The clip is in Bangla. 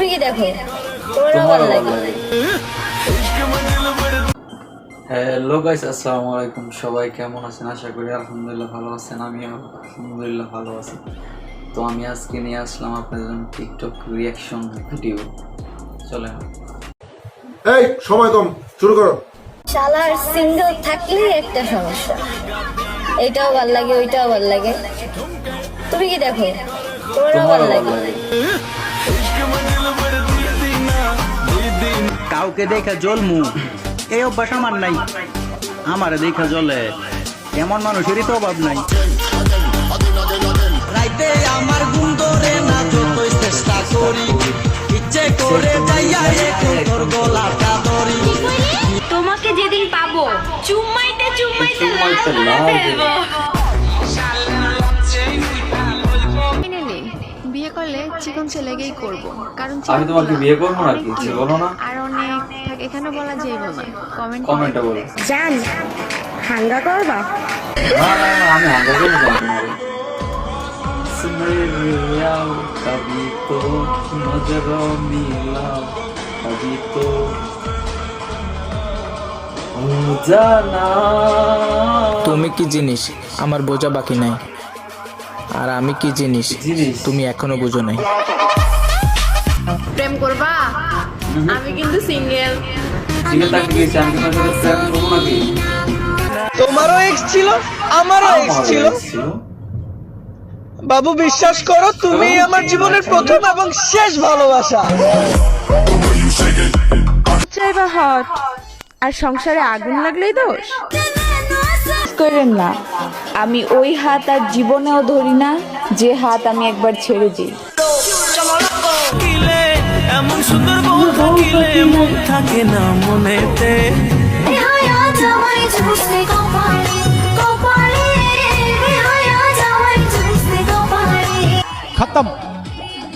তুমি কি দেখো? তোমারও ভালো লাগে। হ্যালো গাইস, আসসালামু আলাইকুম। সবাই কেমন আছেন? আশা করি আলহামদুলিল্লাহ ভালো আছেন। আমিও আলহামদুলিল্লাহ ভালো আছি। তো আমি আজকে নিয়ে আসলাম আপনাদের জন্য টিকটক রিয়াকশন ভিডিও। চলেন। এই সময় কম, শুরু করো। শালার সিঙ্গেল থাকলেই একটা সমস্যা, এইটাও ভাল লাগে ওইটাও ভাল লাগে। তুমি কি দেখো? তোমারও ভাল লাগে। কাউকে দেখা জলমু এই অভ্যাস আমার নাই, আমারে দেখা জলে এমন মানুষেরই তো অভাব নাই। রাইতে আমার ঘুম ধরে না, যতই চেষ্টা করি ইচ্ছে করে যাইয়া তোর গলাটা ধরি। তোমাকে যেদিন পাবো চুম্মাইতে চুম্মাইতে লাল করে ফেলবো। বিয়ে করলে চিকন ছেলেকেই করব, কারণ আমি তোমাকে বিয়ে করবো নাকি? বলো না, আর অনেক থাকে, এখানে বলা যাইব না, কমেন্টে বলো। জান হাঙ্গা করবা? না না না, আমি হাঙ্গা করবো না তোমারে। কবি তো নজর মিলা, কবি তো জানা। তুমি কি জিনিস আমার বোঝা বাকি নাই, আর আমি কি জিনিস তুমি এখনো বুঝো নাই। প্রেম করবা? আমি কিন্তু সিঙ্গেল। সিঙ্গেল থাকতে গেছি, আমি তোমার সাথে প্রেম করবো নাকি? তোমারও এক্স ছিল, আমারও এক্স ছিল। বাবু বিশ্বাস করো, তুমি আমার জীবনের প্রথম এবং শেষ ভালোবাসা। চাইবা হট আর সংসারে আগুন লাগলেই দোষ করেন না। আমি ওই হাত আর জীবনেও ধরি না, যে হাত আমি একবার ছেড়ে দিই। এমন সুন্দর বউ থাকিলে মন থাকে না মনেতে।